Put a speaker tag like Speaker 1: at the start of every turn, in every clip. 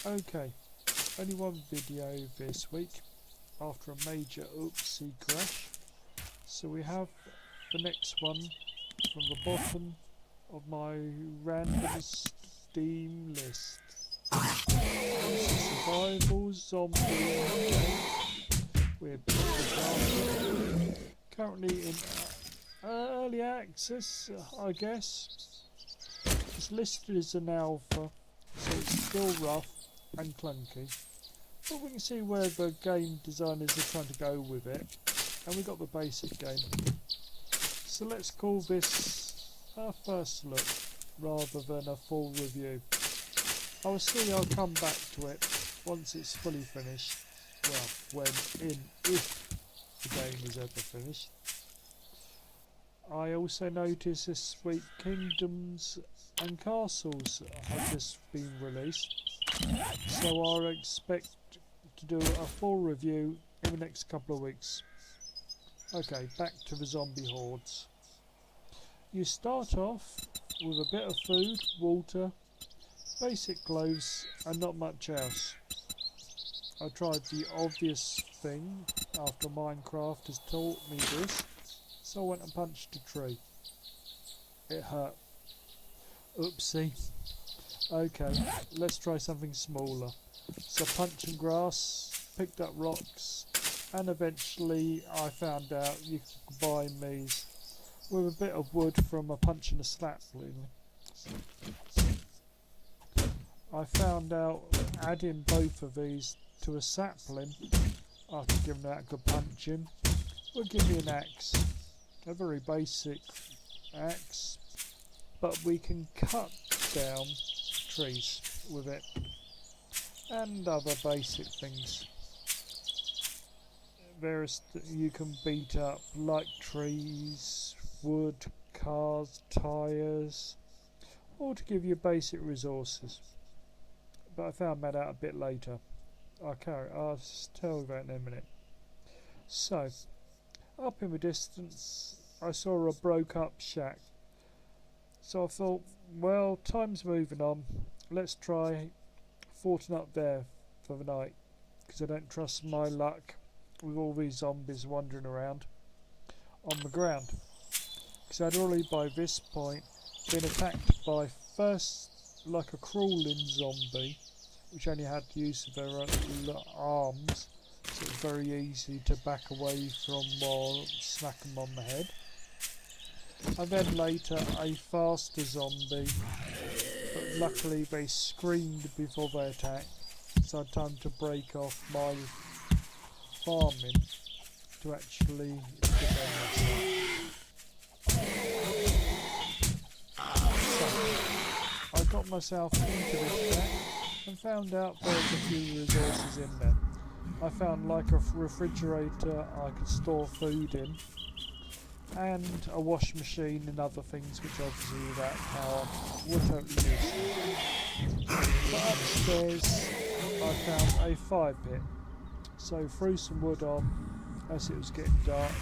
Speaker 1: Okay, only one video this week after a major oopsie crash. So we have the next one from the bottom of my random Steam list. Survival zombie game. We're currently in early access, I guess. It's listed as an alpha, so it's still rough and clunky, but we can see where the game designers are trying to go with it, and we got the basic game. So let's call this our first look rather than a full review. I'll come back to it once it's fully finished. Well, if the game is ever finished. I also noticed this week Kingdoms and Castles have just been released, so I'll expect to do a full review in the next couple of weeks. Okay, back to the zombie hordes. You start off with a bit of food, water, basic clothes and not much else. I tried the obvious thing after Minecraft has taught me this, so I went and punched a tree. It hurt. Oopsie. Okay, let's try something smaller. So punching grass, picked up rocks, and eventually I found out you could combine these with a bit of wood from a punch and a slap, really. I found out adding both of these to a sapling after giving that a good punching will give me an axe. A very basic axe, but we can cut down trees with it and other basic things. You can beat up like trees, wood, cars, tyres, all to give you basic resources. But I found that out a bit later. I'll tell you that in a minute. So, up in the distance I saw a broke up shack. So I thought, well, time's moving on. Let's try forting up there for the night, because I don't trust my luck with all these zombies wandering around on the ground. Because I'd already by this point been attacked by first like a crawling zombie, which only had the use of their arms, so it was very easy to back away from or smack them on the head. And then later a faster zombie, but luckily they screamed before they attacked, so I had time to break off my farming to actually defend myself. So I got myself into this shack and found out there was a few resources in there. I found like a refrigerator I could store food in, and a wash machine and other things which obviously without power were totally useless. But upstairs I found a fire pit, so threw some wood on as it was getting dark,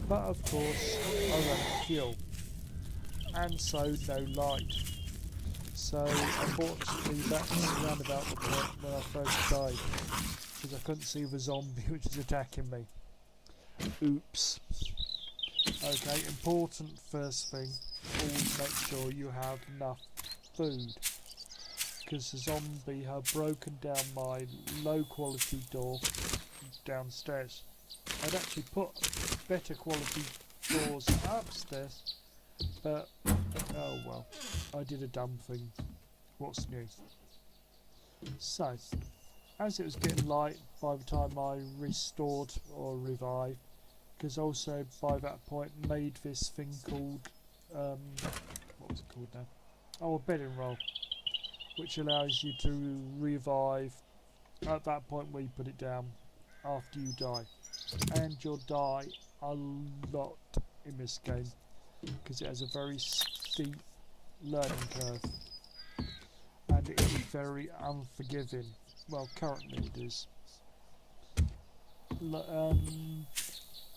Speaker 1: but of course I ran out of fuel, and so no light. So unfortunately that's around about the point when I first died, because I couldn't see the zombie which was attacking me. Oops. Okay, important first thing, always make sure you have enough food, because the zombie had broken down my low quality door downstairs. I'd actually put better quality doors upstairs, but oh well, I did a dumb thing. What's new? So, as it was getting light by the time I restored or revived, because also by that point made this thing called, what was it called now? Oh, a bedding roll, which allows you to revive at that point where you put it down after you die. And you'll die a lot in this game, because it has a very steep learning curve, and it is very unforgiving. Well, currently it is.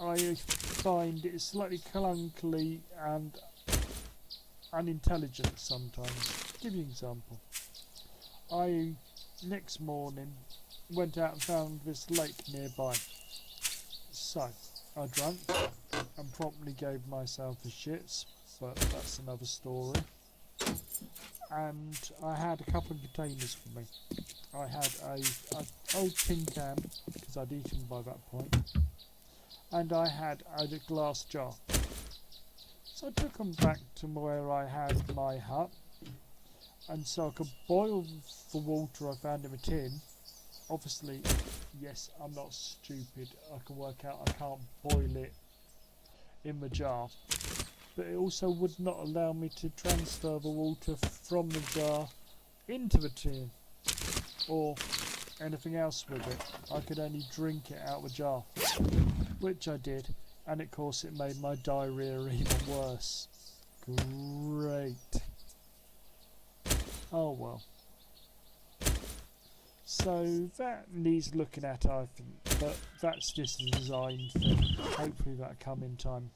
Speaker 1: I find it slightly clunkily and unintelligent sometimes. Give you an example. I, next morning, went out and found this lake nearby. So, I drank and promptly gave myself the shits, but that's another story. And I had a couple of containers for me. I had a old tin can, because I'd eaten by that point, and I had a glass jar. So I took them back to where I had my hut, and so I could boil the water I found in the tin. Obviously, yes, I'm not stupid. I can work out I can't boil it in the jar. But it also would not allow me to transfer the water from the jar into the tin or anything else with it. I could only drink it out of the jar, which I did, and of course it made my diarrhea even worse. Great. Oh well. So that needs looking at, I think, but that's just a design thing. Hopefully that'll come in time.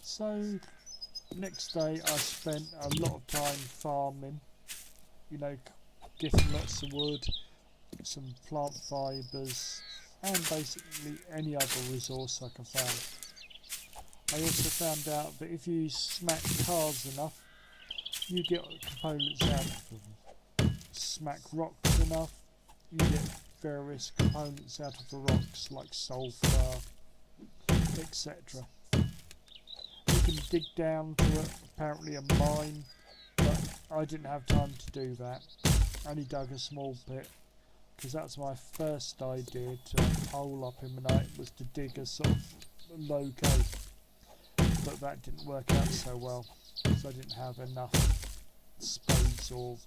Speaker 1: So next day I spent a lot of time farming, you know, getting lots of wood, some plant fibres, and basically any other resource I can find. I also found out that if you smack cars enough, you get components out of them. Smack rocks enough, you get various components out of the rocks, like sulphur, etc. You can dig down to apparently a mine, but I didn't have time to do that. I only dug a small pit, because that's my first idea to hole up in the night, was to dig a sort of low cave. But that didn't work out so well, because I didn't have enough spades or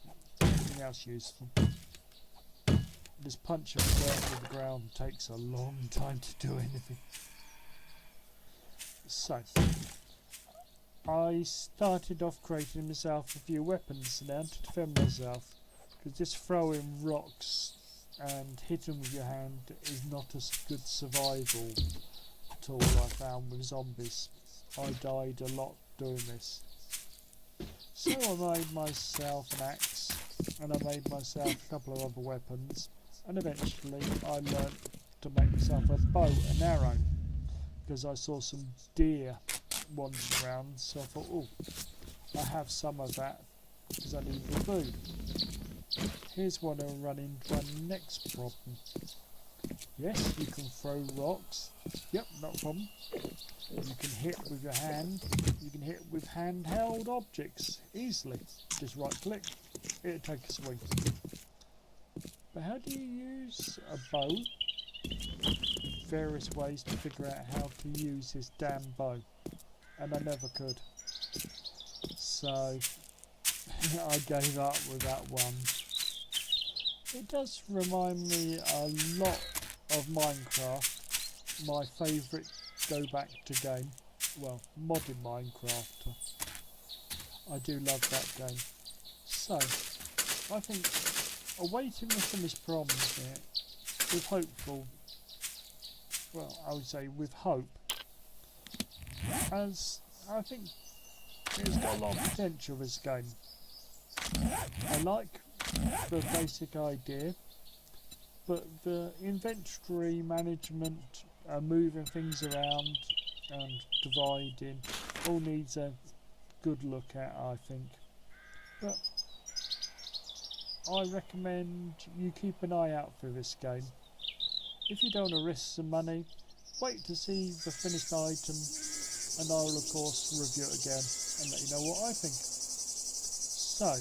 Speaker 1: anything else useful. Just punching dirt into the ground takes a long time to do anything. So I started off creating myself a few weapons now to defend myself, because just throwing rocks and hitting with your hand is not a good survival tool I found with zombies. I died a lot doing this. So I made myself an axe, and I made myself a couple of other weapons, and eventually I learnt to make myself a bow and arrow, because I saw some deer wandering around, so I thought, oh, I have some of that because I need the food. Here's what I'll run into our next problem. Yes, you can throw rocks. Yep, not a problem. You can hit with your hand. You can hit with handheld objects easily. Just right click, it'll take a swing. But how do you use a bow? Various ways to figure out how to use this damn bow, and I never could. So I gave up with that one. It does remind me a lot of Minecraft, my favourite go back to game. Well, modern Minecraft. I do love that game. So I think awaiting the finished problem here, with hopeful, well, I would say with hope, as I think it's got a lot of potential, this game. I like the basic idea, but the inventory management, moving things around and dividing, all needs a good look at, I think. But I recommend you keep an eye out for this game. If you don't want to risk some money, wait to see the finished item, and I will of course review it again and let you know what I think. So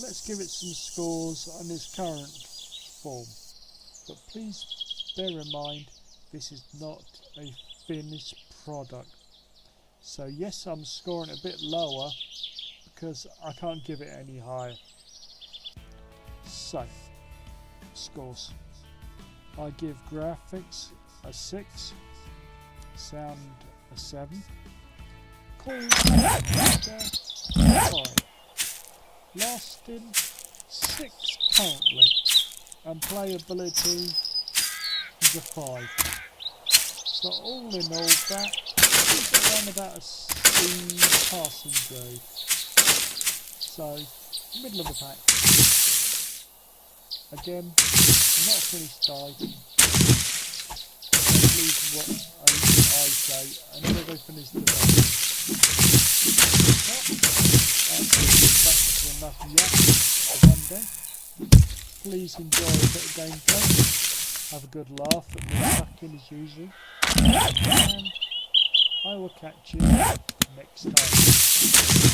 Speaker 1: let's give it some scores on its current form, but please bear in mind this is not a finished product. So yes, I'm scoring a bit lower because I can't give it any higher. So scores: I give graphics a 6, sound a 7, call a 5, lasting 6 currently, and playability is a 5. So all in all, that is around about a the passing grade. So, middle of the pack. Again, not a finished dive. Please what I say, and never go finish the dive. That's enough yet for one day. Please enjoy a bit of gameplay. Have a good laugh at me attacking as usual. And I will catch you next time.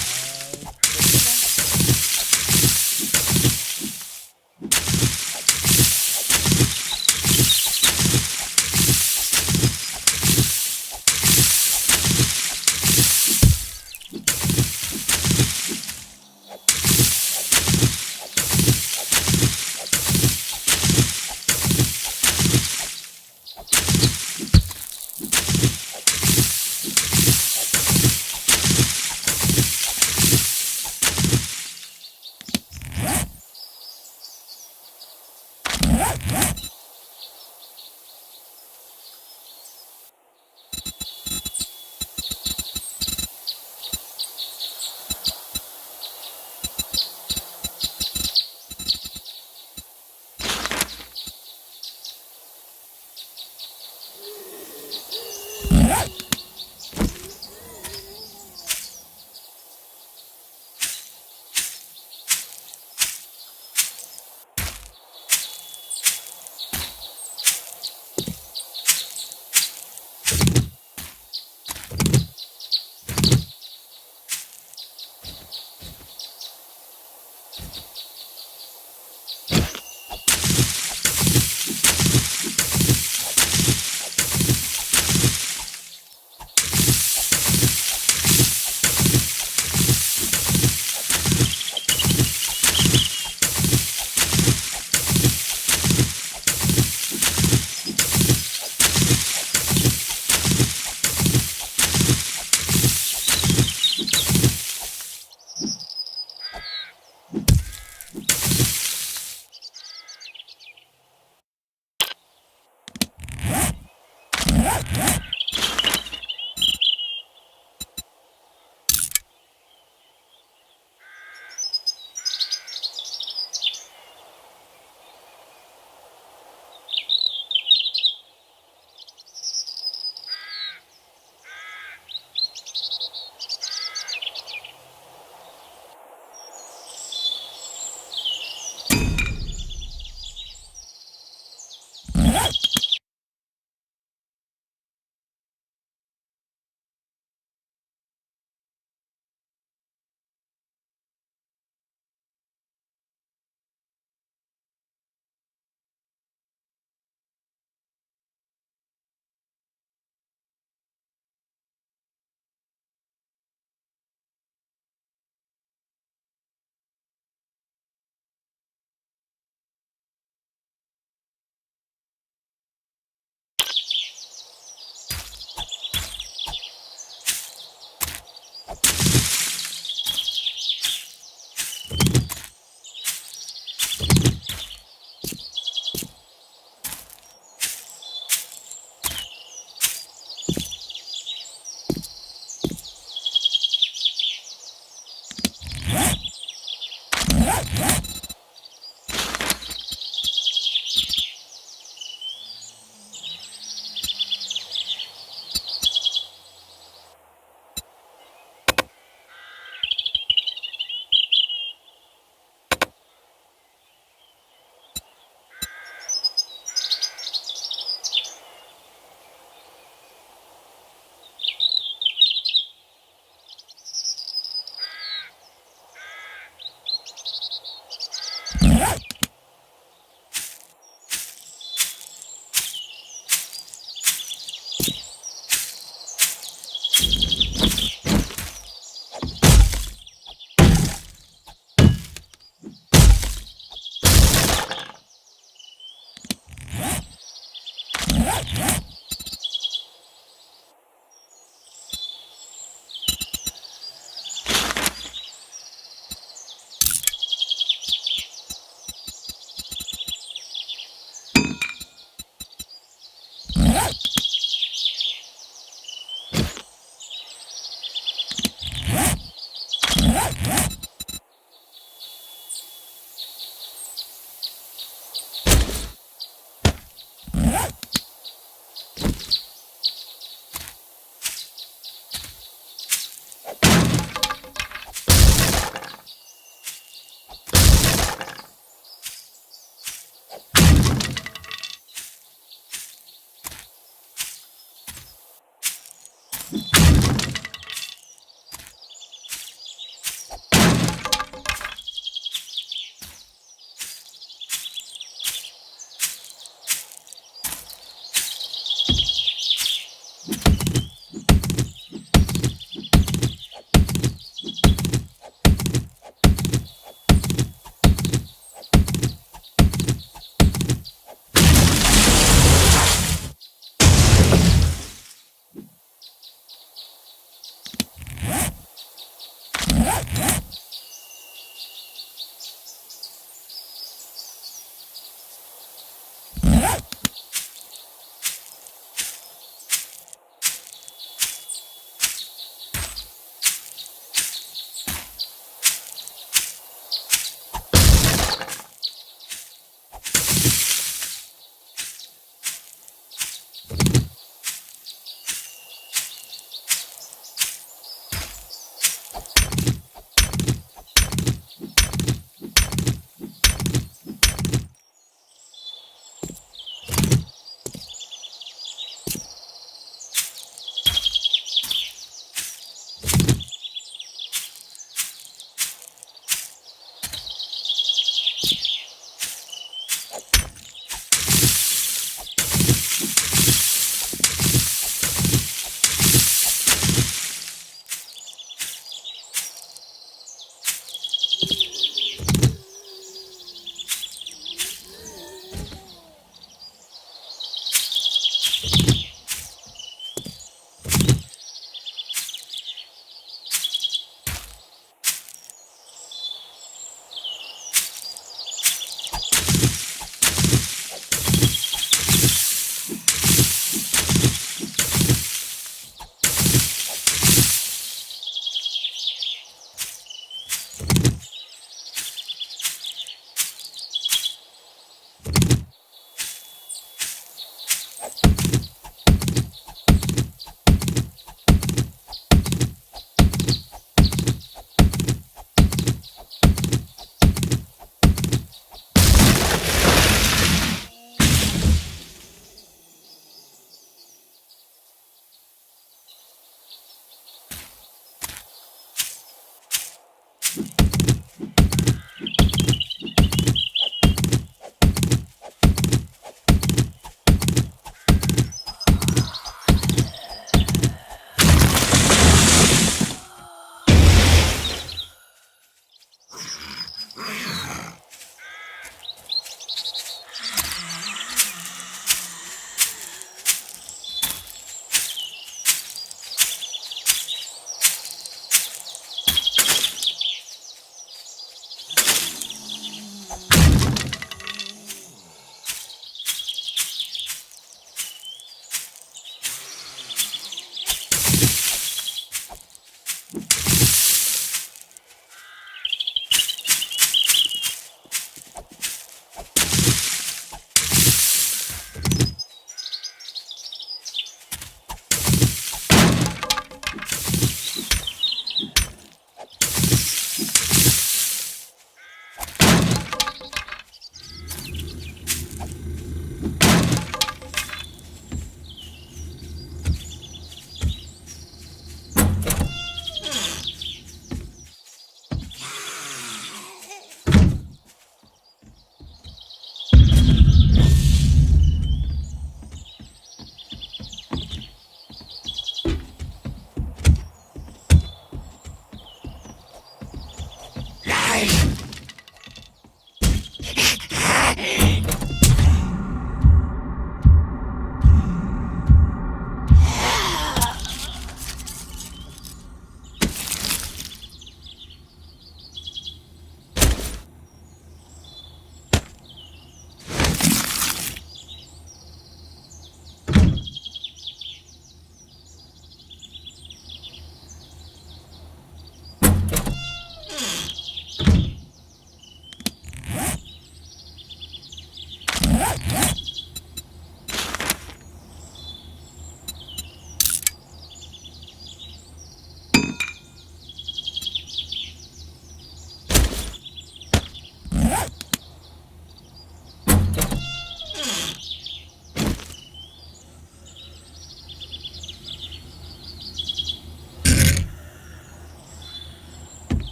Speaker 2: Life